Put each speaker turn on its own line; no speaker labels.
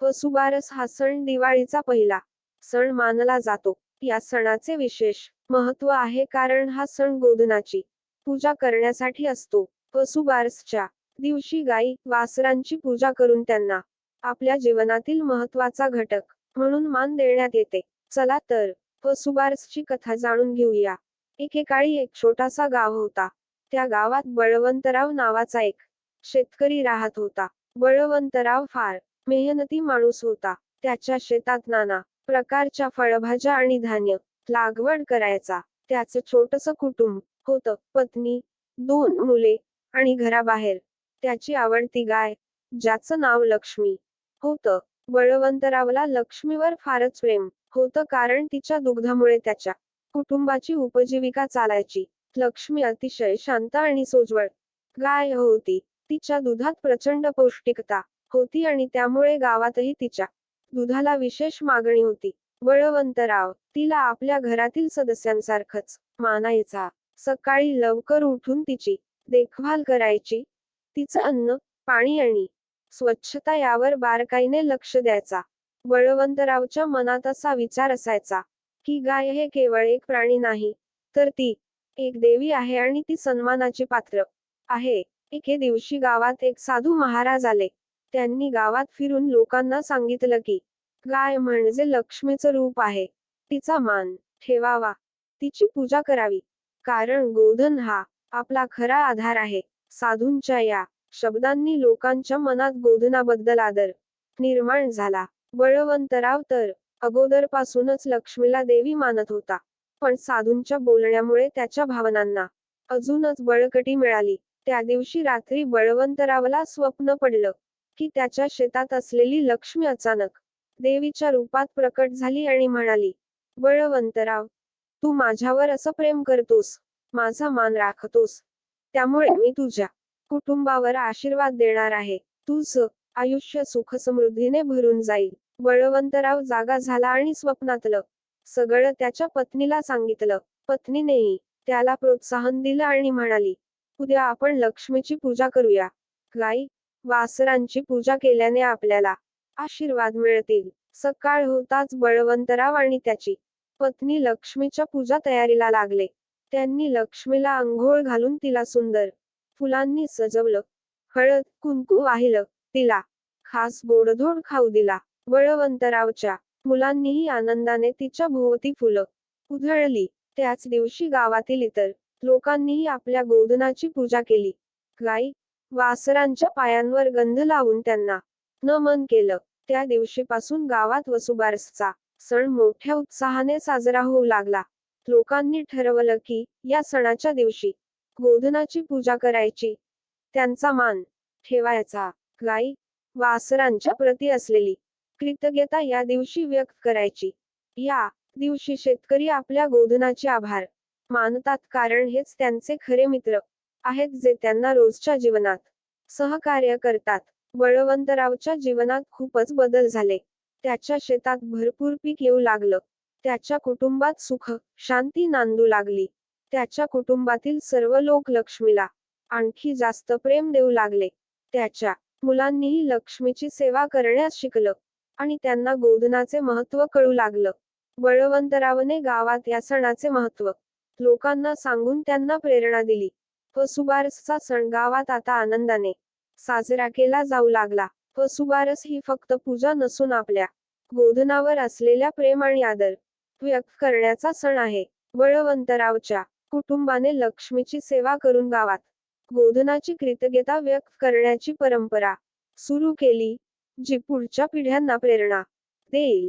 वसुबारस हा सण दिवाळीचा पहिला सण मानला जातो. या सणाचे विशेष महत्त्व आहे कारण हा सण गोधनाची पूजा करण्यासाठी असतो. वसुबारसच्या दिवशी गाई, वासरांची पूजा करून त्यांना आपल्या जीवनातील महत्त्वाचा घटक म्हणून मान देण्यात येते. चला तर वसुबारसची कथा जाणून घेऊया. एकेकाळी एक छोटासा गाव होता. त्या गावात बळवंतराव नावाचा एक शेतकरी राहत होता. बळवंतराव फार मेहनती माणूस होता. त्याच्या शेतात नाना प्रकारच्या फळभाज्या आणि धान्य लागवड करायचा. त्याचं छोटंसं कुटुंब होतं. पत्नी, 2 मुले आणि घराबाहेर त्याची आवडती गाय, ज्याचं नाव लक्ष्मी होतं. बळवंतरावला लक्ष्मीवर फारच प्रेम होतं कारण तिच्या दुग्धामुळे त्याच्या कुटुंबाची उपजीविका चालायची. लक्ष्मी अतिशय शांत आणि सोज्वळ गाय होती. तिच्या दुधात प्रचंड पौष्टिकता होती आणि त्यामुळे गावातही तिच्या दुधाला विशेष मागणी होती. बळवंतराव तिला आपल्या घरातील सदस्यांसारखंच मानायचा. सकाळी लवकर उठून तिची देखभाल करायची. तिचं अन्न, पाणी आणि स्वच्छता यावर बारकाईने लक्ष द्यायचा. बळवंतरावच्या मनात असा विचार असायचा की गाय हे केवळ एक प्राणी नाही, तर ती एक देवी आहे आणि ती सन्मानाची पात्र आहे. एके दिवशी गावात एक साधू महाराज आले. त्यांनी गावात फिरून लोकांना सांगितलं की गाय म्हणजे लक्ष्मीचं रूप आहे. तिचा मान ठेवावा, तिची पूजा करावी, कारण गोधन हा आपला खरा आधार आहे. साधूंच्या या शब्दांनी लोकांच्या मनात गोधनाबद्दल आदर निर्माण झाला. बळवंतराव तर अगोदरपासूनच लक्ष्मीला देवी मानत होता, पण साधूंच्या बोलण्यामुळे त्याच्या भावनांना अजूनच बळकटी मिळाली. त्या दिवशी रात्री बळवंतरावला स्वप्न पडलं की त्याच्या शेतात असलेली लक्ष्मी अचानक देवीच्या रूपात प्रकट झाली आणि म्हणाली, बळवंतराव, तू माझ्यावर असं प्रेम करतोस, माझा मान राखतोस, त्यामुळे मी तुझ्या कुटुंबावर आशीर्वाद देणार आहे. तुझं आयुष्य सुखसमृद्धीने भरून जाईल. बळवंतराव जागा झाला आणि स्वप्नातलं सगळं त्याच्या पत्नीला सांगितलं. पत्नीनेही त्याला प्रोत्साहन दिलं आणि म्हणाली, उद्या आपण लक्ष्मीची पूजा करूया. गाई, वासरांची पूजा केल्याने आपल्याला आशीर्वाद मिळतील. सकाळ होताच बळवंतराव आणि त्याची पत्नी लक्ष्मीच्या पूजा तयारीला लागले. त्यांनी लक्ष्मीला अंघोळ घालून तिला सुंदर फुलांनी सजवलं. हळद, कुंकू वाहिलं. तिला खास गोडधोड खाऊ दिला. बळवंतरावच्या मुलांनीही आनंदाने तिच्या भोवती फुलं उधळली. त्याच दिवशी गावातील इतर लोकांनीही आपल्या गोधनाची पूजा केली. गाई, वासरांच्या पायांवर गंध लावून त्यांना नमन केलं. त्या दिवशीपासून गावात वसुबारसचा सण मोठ्या उत्साहाने साजरा होऊ लागला. लोकांनी ठरवलं की या सणाच्या दिवशी गोधनाची पूजा करायची, त्यांचा मान ठेवायचा. गाई, वासरांच्या प्रती असलेली कृतज्ञता या दिवशी व्यक्त करायची. या दिवशी शेतकरी आपल्या गोधनाचे आभार मानतात कारण हेच त्यांचे खरे मित्र आहेत जे त्यांना रोजच्या जीवनात सहकार्य करतात. बळवंतरावच्या जीवनात खूपच बदल झाले. त्याच्या शेतात भरपूर पीक येऊ लागलं. त्याच्या कुटुंबात सुख, शांती नांदू लागली. त्याच्या कुटुंबातील सर्व लोक लक्ष्मीला आणखी जास्त प्रेम देऊ लागले. त्याच्या मुलांनीही लक्ष्मीची सेवा करण्यास शिकलं आणि त्यांना गोधनाचे महत्त्व कळू लागलं. बळवंतरावने गावात या सणाचे महत्त्व लोकांना सांगून त्यांना प्रेरणा दिली. वसुबारसचा सण गावात आता आनंदाने साजरा केला जाऊ लागला. वसुबारस ही फक्त पूजा नसून आपल्या गोधनावर असलेल्या प्रेम आणि आदर व्यक्त करण्याचा सण आहे. बळवंतरावच्या कुटुंबाने लक्ष्मीची सेवा करून गावात गोधनाची कृतज्ञता व्यक्त करण्याची परंपरा सुरू केली, जी पुढच्या पिढ्यांना प्रेरणा देईल.